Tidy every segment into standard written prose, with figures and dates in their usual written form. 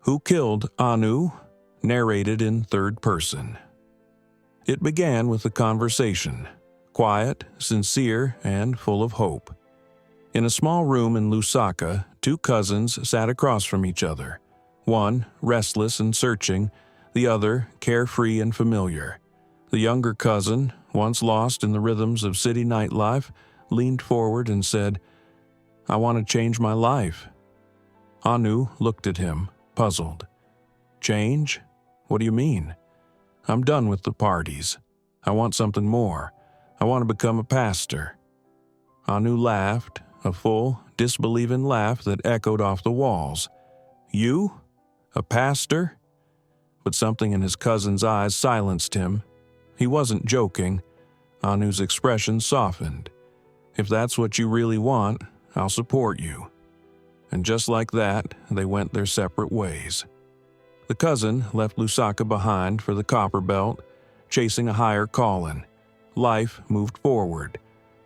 Who Killed Anu? Narrated in third person. It began with a conversation, quiet, sincere, and full of hope. In a small room in Lusaka, two cousins sat across from each other, one restless and searching, the other carefree and familiar. The younger cousin, once lost in the rhythms of city nightlife, leaned forward and said, "I want to change my life." Anu looked at him, puzzled. "Change? What do you mean?" "I'm done with the parties. I want something more. I want to become a pastor." Anu laughed, a full, disbelieving laugh that echoed off the walls. "You? A pastor?" But something in his cousin's eyes silenced him. He wasn't joking. Anu's expression softened. "If that's what you really want, I'll support you." And just like that, they went their separate ways. The cousin left Lusaka behind for the Copper Belt, chasing a higher calling. Life moved forward.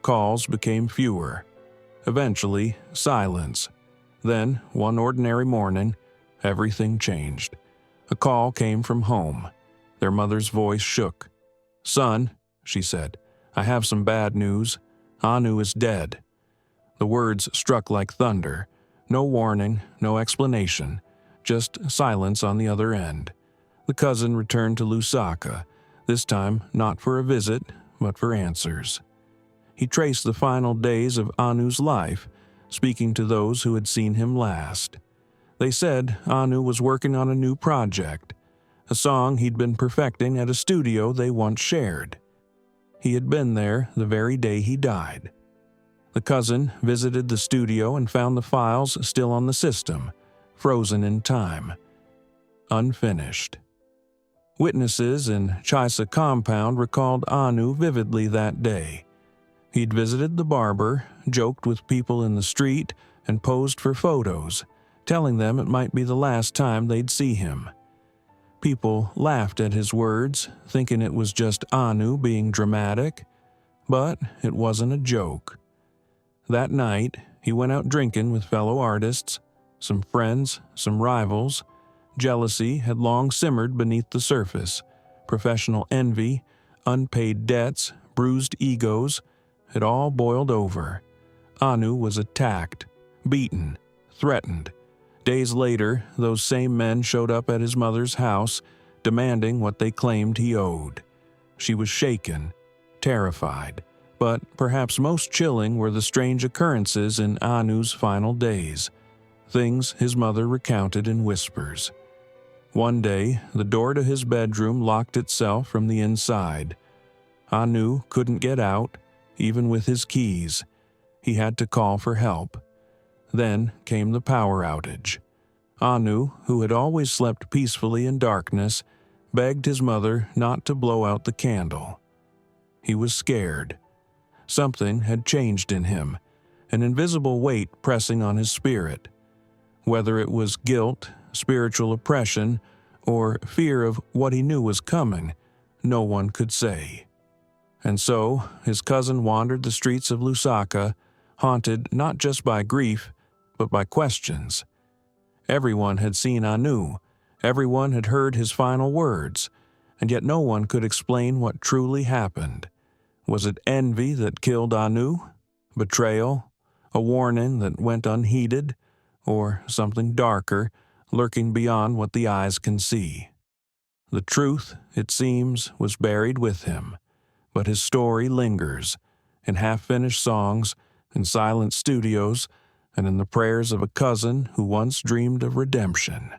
Calls became fewer. Eventually, silence. Then, one ordinary morning, everything changed. A call came from home. Their mother's voice shook. "Son," she said, "I have some bad news. Anu is dead." The words struck like thunder. No warning, no explanation, just silence on the other end. The cousin returned to Lusaka, this time not for a visit, but for answers. He traced the final days of Anu's life, speaking to those who had seen him last. They said Anu was working on a new project, a song he'd been perfecting at a studio they once shared. He had been there the very day he died. The cousin visited the studio and found the files still on the system, frozen in time. Unfinished. Witnesses in Chisa compound recalled Anu vividly that day. He'd visited the barber, joked with people in the street, and posed for photos, telling them it might be the last time they'd see him. People laughed at his words, thinking it was just Anu being dramatic, but it wasn't a joke. That night, he went out drinking with fellow artists, some friends, some rivals. Jealousy had long simmered beneath the surface. Professional envy, unpaid debts, bruised egos, it all boiled over. Anu was attacked, beaten, threatened. Days later, those same men showed up at his mother's house, demanding what they claimed he owed. She was shaken, terrified. But perhaps most chilling were the strange occurrences in Anu's final days, things his mother recounted in whispers. One day, the door to his bedroom locked itself from the inside. Anu couldn't get out, even with his keys. He had to call for help. Then came the power outage. Anu, who had always slept peacefully in darkness, begged his mother not to blow out the candle. He was scared. Something had changed in him, an invisible weight pressing on his spirit. Whether it was guilt, spiritual oppression, or fear of what he knew was coming, no one could say. And so, his cousin wandered the streets of Lusaka, haunted not just by grief, but by questions. Everyone had seen Anu, everyone had heard his final words, and yet no one could explain what truly happened. Was it envy that killed Anu? Betrayal? A warning that went unheeded? Or something darker, lurking beyond what the eyes can see? The truth, it seems, was buried with him, but his story lingers, in half-finished songs, in silent studios, and in the prayers of a cousin who once dreamed of redemption.